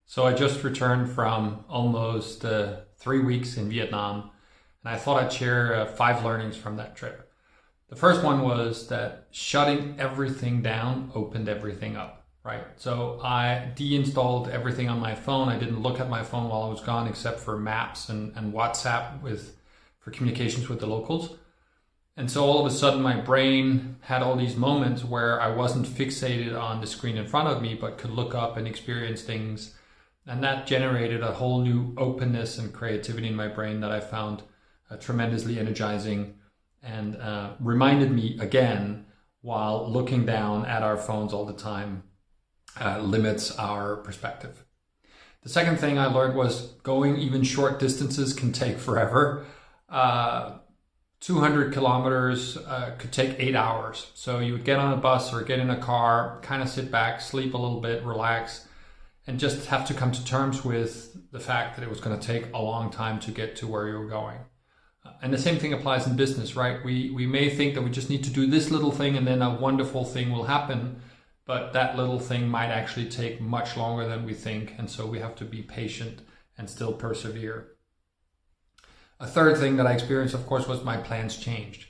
So I just returned from almost 3 weeks in Vietnam, and I thought I'd share 5 learnings from that trip. The first one was that shutting everything down opened everything up, right? So I deinstalled everything on my phone. I didn't look at my phone while I was gone except for maps and WhatsApp for communications with the locals. And so all of a sudden my brain had all these moments where I wasn't fixated on the screen in front of me, but could look up and experience things. And that generated a whole new openness and creativity in my brain that I found tremendously energizing, and reminded me again, while looking down at our phones all the time limits our perspective. The second thing I learned was going even short distances can take forever. 200 kilometers could take 8 hours. So you would get on a bus or get in a car, kind of sit back, sleep a little bit, relax, and just have to come to terms with the fact that it was going to take a long time to get to where you were going. And the same thing applies in business, right? We may think that we just need to do this little thing and then a wonderful thing will happen, but that little thing might actually take much longer than we think. And so we have to be patient and still persevere. A third thing that I experienced, of course, was my plans changed.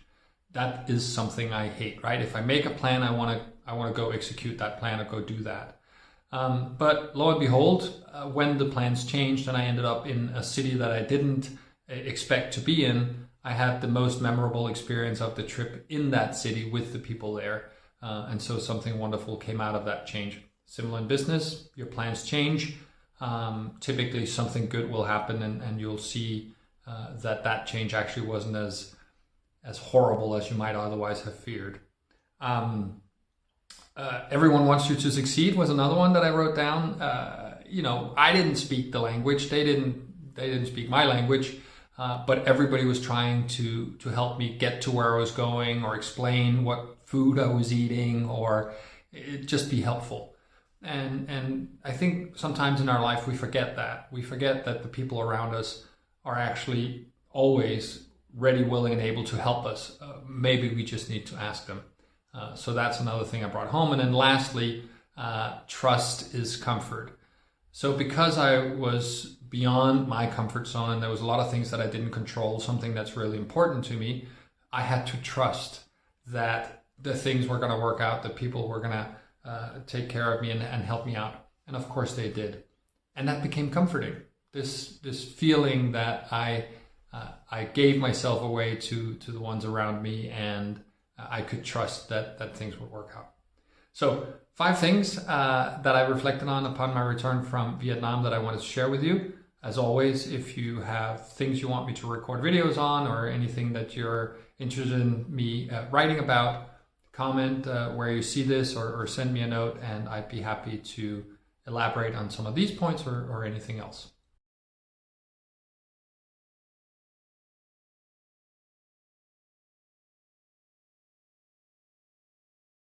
That is something I hate, right? If I make a plan, I want to go execute that plan or go do that. But lo and behold, when the plans changed and I ended up in a city that I didn't expect to be in, I had the most memorable experience of the trip in that city with the people there. And so something wonderful came out of that change. Similar in business, your plans change. Typically something good will happen, and you'll see that change actually wasn't as horrible as you might otherwise have feared. Everyone wants you to succeed was another one that I wrote down. I didn't speak the language. They didn't speak my language, but everybody was trying to help me get to where I was going, or explain what food I was eating, or just be helpful. And I think sometimes in our life we forget that. We forget that the people around us are actually always ready, willing, and able to help us. Maybe we just need to ask them. So that's another thing I brought home. And then lastly, trust is comfort. So because I was beyond my comfort zone and there was a lot of things that I didn't control, something that's really important to me, I had to trust that the things were going to work out, that people were going to take care of me and help me out. And of course they did. And that became comforting. This feeling that I gave myself away to the ones around me, and I could trust that things would work out. So 5 things that I reflected on upon my return from Vietnam that I wanted to share with you. As always, if you have things you want me to record videos on, or anything that you're interested in me writing about, comment where you see this, or send me a note, and I'd be happy to elaborate on some of these points or anything else.